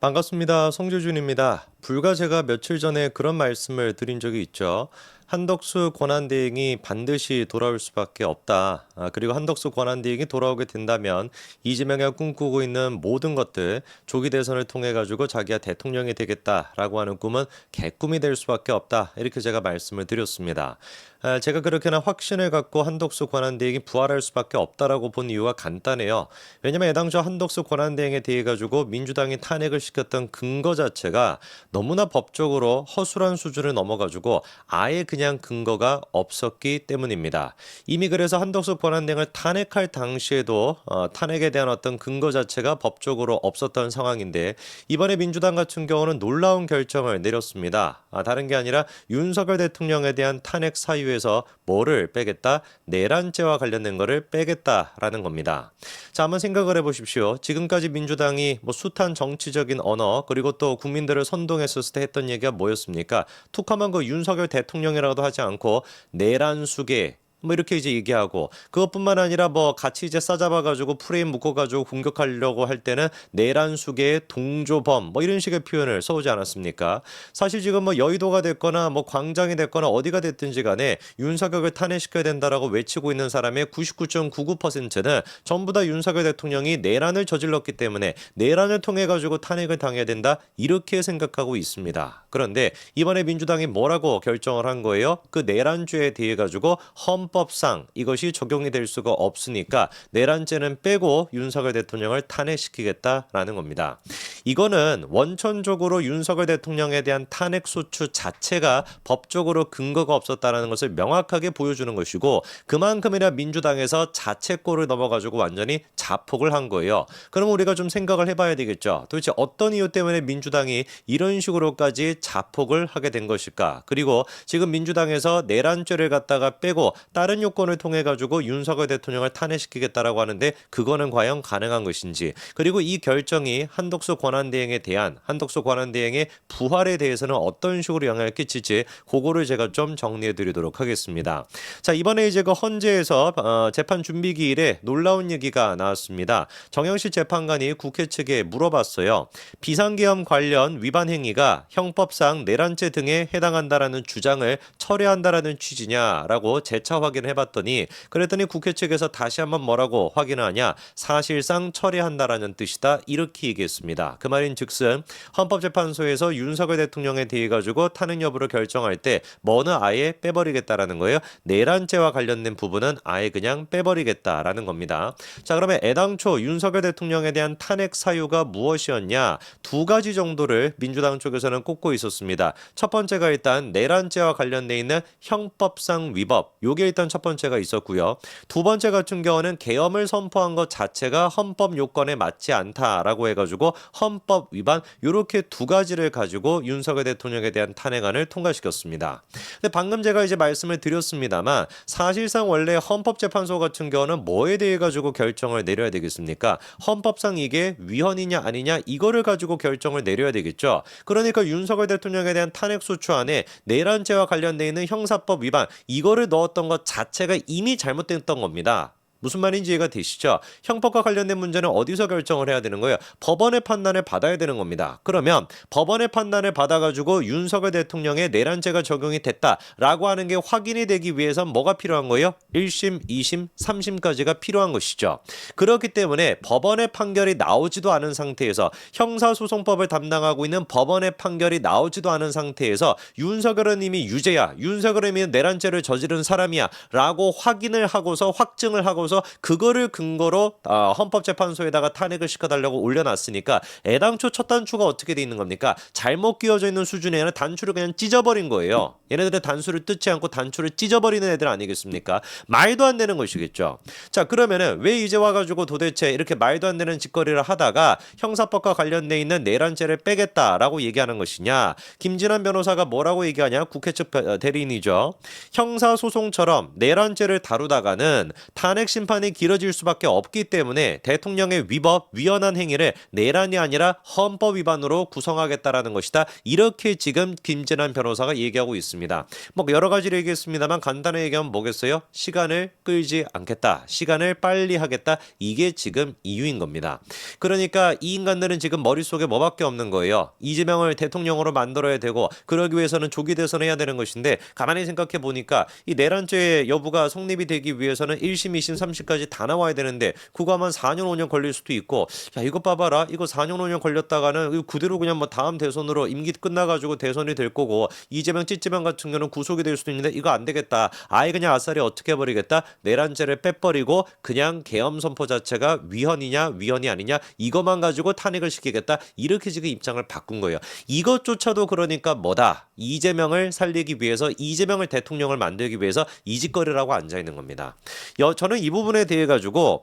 반갑습니다. 송재준입니다. 불과 제가 며칠 전에 그런 말씀을 드린 적이 있죠. 한덕수 권한대행이 반드시 돌아올 수밖에 없다. 그리고 한덕수 권한대행이 돌아오게 된다면 이재명이 꿈꾸고 있는 모든 것들 조기 대선을 통해 가지고 자기가 대통령이 되겠다라고 하는 꿈은 개꿈이 될 수밖에 없다. 이렇게 제가 말씀을 드렸습니다. 제가 그렇게나 확신을 갖고 한덕수 권한대행이 부활할 수밖에 없다라고 본 이유가 간단해요. 왜냐면 애당초 한덕수 권한대행에 대해 가지고 민주당이 탄핵을 시켰던 근거 자체가 너무나 법적으로 허술한 수준을 넘어가지고 아예 그냥 근거가 없었기 때문입니다. 이미 그래서 한덕수 권한대행을 탄핵할 당시에도 탄핵에 대한 어떤 근거 자체가 법적으로 없었던 상황인데 이번에 민주당 같은 경우는 놀라운 결정을 내렸습니다. 다른 게 아니라 윤석열 대통령에 대한 탄핵 사유에서 뭐를 빼겠다? 내란죄와 관련된 거를 빼겠다라는 겁니다. 자, 한번 생각을 해보십시오. 지금까지 민주당이 숱한 정치적인 언어 그리고 또 국민들을 선동했었을 때 했던 얘기가 뭐였습니까? 툭하면 그 윤석열 대통령이라고도 하지 않고 내란 수계 이렇게 이제 얘기하고 그것뿐만 아니라 같이 이제 싸잡아가지고 프레임 묶어가지고 공격하려고 할 때는 내란 수계의 동조범 이런 식의 표현을 써오지 않았습니까? 사실 지금 여의도가 됐거나 광장이 됐거나 어디가 됐든지 간에 윤석열을 탄핵시켜야 된다라고 외치고 있는 사람의 99.99%는 전부 다 윤석열 대통령이 내란을 저질렀기 때문에 내란을 통해 가지고 탄핵을 당해야 된다 이렇게 생각하고 있습니다. 그런데 이번에 민주당이 뭐라고 결정을 한 거예요? 그 내란죄에 대해 가지고 헌법상 이것이 적용이 될 수가 없으니까 내란죄는 빼고 윤석열 대통령을 탄핵시키겠다라는 겁니다. 이거는 원천적으로 윤석열 대통령에 대한 탄핵 소추 자체가 법적으로 근거가 없었다는 것을 명확하게 보여주는 것이고 그만큼이나 민주당에서 자책골을 넘어가지고 완전히 자폭을 한 거예요. 그럼 우리가 좀 생각을 해봐야 되겠죠. 도대체 어떤 이유 때문에 민주당이 이런 식으로까지 자폭을 하게 된 것일까? 그리고 지금 민주당에서 내란죄를 갖다가 빼고 다른 요건을 통해 가지고 윤석열 대통령을 탄핵시키겠다라고 하는데 그거는 과연 가능한 것인지 그리고 이 결정이 한덕수 권한대행의 부활에 대해서는 어떤 식으로 영향을 끼칠지 그거를 제가 좀 정리해 드리도록 하겠습니다. 자, 이번에 이제 그 헌재에서 재판 준비 기일에 놀라운 얘기가 나왔습니다. 정영실 재판관이 국회 측에 물어봤어요. 비상계엄 관련 위반 행위가 형법상 내란죄 등에 해당한다라는 주장을 철회한다라는 취지냐라고 재차 확인해봤더니 그랬더니 국회 측에서 다시 한번 뭐라고 확인하냐 사실상 철회한다라는 뜻이다 이렇게 얘기했습니다. 그 말인 즉슨 헌법재판소에서 윤석열 대통령에 대해 가지고 탄핵 여부를 결정할 때 뭐는 아예 빼버리겠다라는 거예요. 내란죄와 관련된 부분은 아예 그냥 빼버리겠다라는 겁니다. 자, 그러면 애당초 윤석열 대통령에 대한 탄핵 사유가 무엇이었냐 두 가지 정도를 민주당 쪽에서는 꼽고 있었습니다. 첫 번째가 일단 내란죄와 관련돼 있는 형법상 위법 요게 일단 첫 번째가 있었고요. 두 번째 같은 경우는 계엄을 선포한 것 자체가 헌법 요건에 맞지 않다라고 해가지고 헌법 위반 요렇게 두 가지를 가지고 윤석열 대통령에 대한 탄핵안을 통과시켰습니다. 근데 방금 제가 이제 말씀을 드렸습니다만 사실상 원래 헌법재판소 같은 경우는 뭐에 대해 가지고 결정을 내려야 되겠습니까? 헌법상 이게 위헌이냐 아니냐 이거를 가지고 결정을 내려야 되겠죠. 그러니까 윤석열 대통령에 대한 탄핵 소추 안에 내란죄와 관련돼 있는 형사법 위반 이거를 넣었던 것 자체가 이미 잘못됐던 겁니다. 무슨 말인지 이해가 되시죠? 형법과 관련된 문제는 어디서 결정을 해야 되는 거예요? 법원의 판단을 받아야 되는 겁니다. 그러면 법원의 판단을 받아가지고 윤석열 대통령의 내란죄가 적용이 됐다라고 하는 게 확인이 되기 위해선 뭐가 필요한 거예요? 1심, 2심, 3심까지가 필요한 것이죠. 그렇기 때문에 법원의 판결이 나오지도 않은 상태에서 형사소송법을 담당하고 있는 법원의 판결이 나오지도 않은 상태에서 윤석열은 이미 유죄야. 윤석열은 이미 내란죄를 저지른 사람이야. 라고 확인을 하고서 확증을 하고서 그거를 근거로 헌법재판소에다가 탄핵을 시켜달라고 올려놨으니까 애당초 첫 단추가 어떻게 돼 있는 겁니까? 잘못 끼워져 있는 수준이 아니라 단추를 그냥 찢어버린 거예요. 얘네들의 단추를 뜯지 않고 단추를 찢어버리는 애들 아니겠습니까? 말도 안 되는 것이겠죠. 자, 그러면은 왜 이제 와가지고 도대체 이렇게 말도 안 되는 짓거리를 하다가 형사법과 관련돼 있는 내란죄를 빼겠다라고 얘기하는 것이냐? 김진환 변호사가 뭐라고 얘기하냐? 국회 측 대리인이죠. 형사소송처럼 내란죄를 다루다가는 탄핵심 심판이 길어질 수밖에 없기 때문에 대통령의 위법, 위헌한 행위를 내란이 아니라 헌법 위반으로 구성하겠다라는 것이다. 이렇게 지금 김진환 변호사가 얘기하고 있습니다. 뭐 여러 가지를 얘기했습니다만 간단하게 얘기하면 뭐겠어요? 시간을 끌지 않겠다. 시간을 빨리 하겠다. 이게 지금 이유인 겁니다. 그러니까 이 인간들은 지금 머릿속에 뭐밖에 없는 거예요. 이재명을 대통령으로 만들어야 되고 그러기 위해서는 조기 대선을 해야 되는 것인데 가만히 생각해 보니까 이 내란죄 여부가 성립이 되기 위해서는 1심, 2심, 3심까지 다 나와야 되는데 그거 하면 4년, 5년 걸릴 수도 있고 야 이거 봐봐라. 이거 4년, 5년 걸렸다가는 그대로 그냥 뭐 다음 대선으로 임기 끝나가지고 대선이 될 거고 이재명, 찌찌명 같은 경우는 구속이 될 수도 있는데 이거 안 되겠다. 아예 그냥 아싸리 어떻게 해버리겠다. 내란죄를 빼버리고 그냥 계엄 선포 자체가 위헌이냐 위헌이 아니냐 이것만 가지고 탄핵을 시키겠다. 이렇게 지금 입장을 바꾼 거예요. 이것조차도 그러니까 뭐다. 이재명을 살리기 위해서 이재명을 대통령을 만들기 위해서 이 짓거리라고 앉아있는 겁니다. 저는 이 부분에 대해 가지고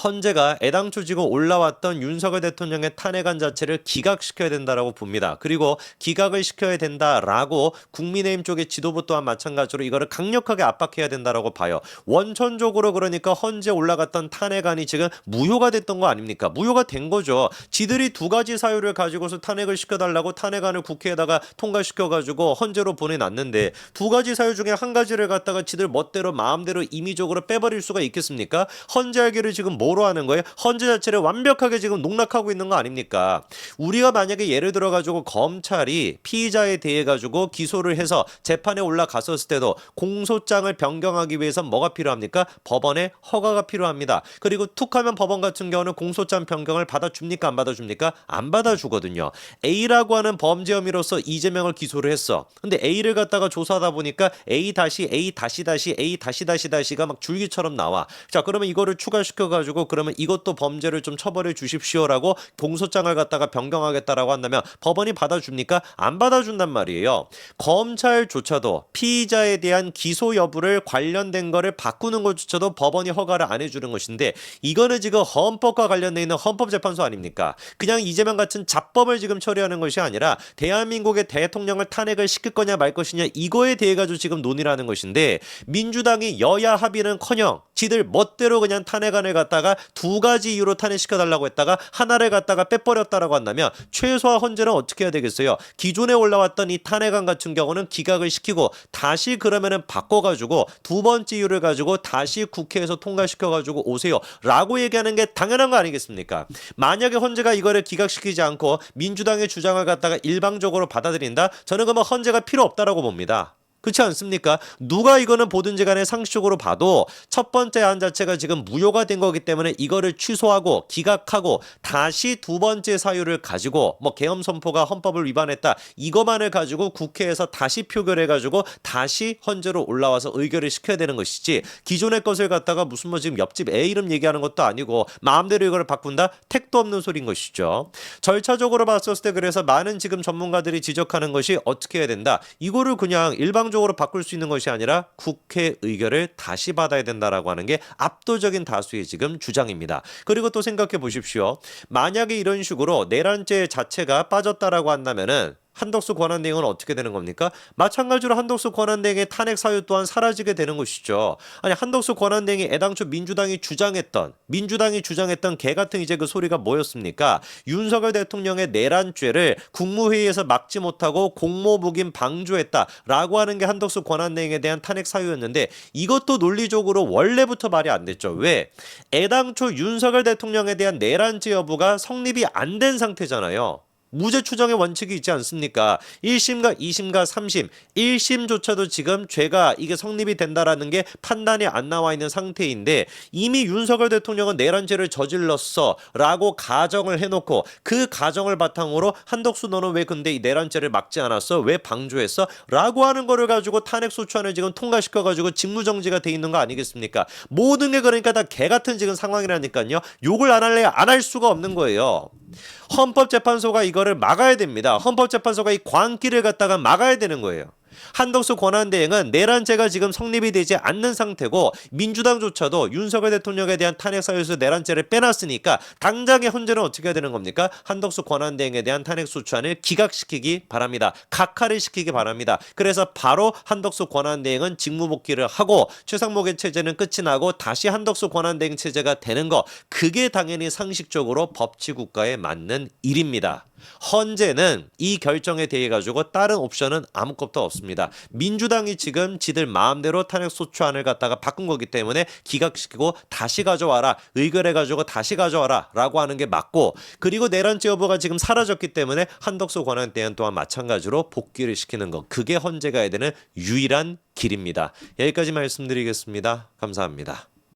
헌재가 애당초 지금 올라왔던 윤석열 대통령의 탄핵안 자체를 기각시켜야 된다라고 봅니다. 그리고 기각을 시켜야 된다라고 국민의힘 쪽의 지도부 또한 마찬가지로 이거를 강력하게 압박해야 된다라고 봐요. 원천적으로 그러니까 헌재 올라갔던 탄핵안이 지금 무효가 됐던 거 아닙니까? 무효가 된 거죠. 지들이 두 가지 사유를 가지고서 탄핵을 시켜달라고 탄핵안을 국회에다가 통과시켜가지고 헌재로 보내놨는데 두 가지 사유 중에 한 가지를 갖다가 지들 멋대로 마음대로 임의적으로 빼버릴 수가 있겠습니까? 헌재 알기를 지금 뭐로 하는 거예요? 헌재 자체를 완벽하게 지금 농락하고 있는 거 아닙니까? 우리가 만약에 예를 들어 가지고 검찰이 피의자에 대해 가지고 기소를 해서 재판에 올라갔었을 때도 공소장을 변경하기 위해서 뭐가 필요합니까? 법원의 허가가 필요합니다. 그리고 툭하면 법원 같은 경우는 공소장 변경을 받아줍니까? 안 받아줍니까? 안 받아주거든요. A라고 하는 범죄 혐의로서 이재명을 기소를 했어. 근데 A를 갖다가 조사하다 보니까 A 다시 A 다시 다시 A 다시 다시 다시가 막 줄기처럼 나와. 자, 그러면 이거를 추가시켜 가지고 그러면 이것도 범죄를 좀 처벌해 주십시오라고 공소장을 갖다가 변경하겠다라고 한다면 법원이 받아줍니까? 안 받아준단 말이에요. 검찰조차도 피의자에 대한 기소 여부를 관련된 거를 바꾸는 것조차도 법원이 허가를 안 해주는 것인데 이거는 지금 헌법과 관련돼 있는 헌법재판소 아닙니까? 그냥 이재명 같은 잡범을 지금 처리하는 것이 아니라 대한민국의 대통령을 탄핵을 시킬 거냐 말 것이냐 이거에 대해 가지고 지금 논의를 하는 것인데 민주당이 여야 합의는커녕 지들 멋대로 그냥 탄핵안을 갖다가 두 가지 이유로 탄핵시켜달라고 했다가 하나를 갖다가 빼버렸다라고 한다면 최소한 헌재는 어떻게 해야 되겠어요? 기존에 올라왔던 이 탄핵안 같은 경우는 기각을 시키고 다시 그러면은 바꿔가지고 두 번째 이유를 가지고 다시 국회에서 통과시켜가지고 오세요 라고 얘기하는 게 당연한 거 아니겠습니까? 만약에 헌재가 이거를 기각시키지 않고 민주당의 주장을 갖다가 일방적으로 받아들인다? 저는 그러면 헌재가 필요 없다라고 봅니다. 그렇지 않습니까? 누가 이거는 보든지 간에 상식적으로 봐도 첫 번째 안 자체가 지금 무효가 된 거기 때문에 이거를 취소하고 기각하고 다시 두 번째 사유를 가지고 뭐 계엄 선포가 헌법을 위반했다 이것만을 가지고 국회에서 다시 표결해 가지고 다시 헌재로 올라와서 의결을 시켜야 되는 것이지 기존의 것을 갖다가 무슨 뭐 지금 옆집 애 이름 얘기하는 것도 아니고 마음대로 이거를 바꾼다? 택도 없는 소리인 것이죠. 절차적으로 봤었을 때 그래서 많은 지금 전문가들이 지적하는 것이 어떻게 해야 된다? 이거를 그냥 일방적으로 바꿀 수 있는 것이 아니라 국회 의결을 다시 받아야 된다라고 하는 게 압도적인 다수의 지금 주장입니다. 그리고 또 생각해 보십시오. 만약에 이런 식으로 내란죄 자체가 빠졌다라고 한다면은 한덕수 권한대행은 어떻게 되는 겁니까? 마찬가지로 한덕수 권한대행의 탄핵 사유 또한 사라지게 되는 것이죠. 아니 한덕수 권한대행이 애당초 민주당이 주장했던 개 같은 이제 그 소리가 뭐였습니까? 윤석열 대통령의 내란죄를 국무회의에서 막지 못하고 공모무긴 방조했다라고 하는 게 한덕수 권한대행에 대한 탄핵 사유였는데 이것도 논리적으로 원래부터 말이 안 됐죠. 왜? 애당초 윤석열 대통령에 대한 내란죄 여부가 성립이 안 된 상태잖아요. 무죄 추정의 원칙이 있지 않습니까? 1심과 2심과 3심, 1심조차도 지금 죄가 이게 성립이 된다라는 게 판단이 안 나와 있는 상태인데 이미 윤석열 대통령은 내란죄를 저질렀어 라고 가정을 해놓고 그 가정을 바탕으로 한덕수 너는 왜 근데 이 내란죄를 막지 않았어? 왜 방조했어? 라고 하는 거를 가지고 탄핵소추안을 지금 통과시켜가지고 직무정지가 돼 있는 거 아니겠습니까? 모든 게 그러니까 다 개같은 지금 상황이라니까요. 욕을 안 할래야 안 할 수가 없는 거예요. 헌법재판소가 이거를 막아야 됩니다. 헌법재판소가 이 광기를 갖다가 막아야 되는 거예요. 한덕수 권한대행은 내란죄가 지금 성립이 되지 않는 상태고 민주당조차도 윤석열 대통령에 대한 탄핵 사유에서 내란죄를 빼놨으니까 당장의 헌재는 어떻게 해야 되는 겁니까? 한덕수 권한대행에 대한 탄핵 소추안을 기각시키기 바랍니다. 각하를 시키기 바랍니다. 그래서 바로 한덕수 권한대행은 직무복귀를 하고 최상목의 체제는 끝이 나고 다시 한덕수 권한대행 체제가 되는 거, 그게 당연히 상식적으로 법치국가에 맞는 일입니다. 헌재는 이 결정에 대해 가지고 다른 옵션은 아무것도 없습니다. 민주당이 지금 지들 마음대로 탄핵 소추안을 갖다가 바꾼 거기 때문에 기각시키고 다시 가져와라, 의결해 가지고 다시 가져와라 라고 하는 게 맞고, 그리고 내란죄 여부가 지금 사라졌기 때문에 한덕수 권한대행 또한 마찬가지로 복귀를 시키는 거, 그게 헌재가 해야 되는 유일한 길입니다. 여기까지 말씀드리겠습니다. 감사합니다.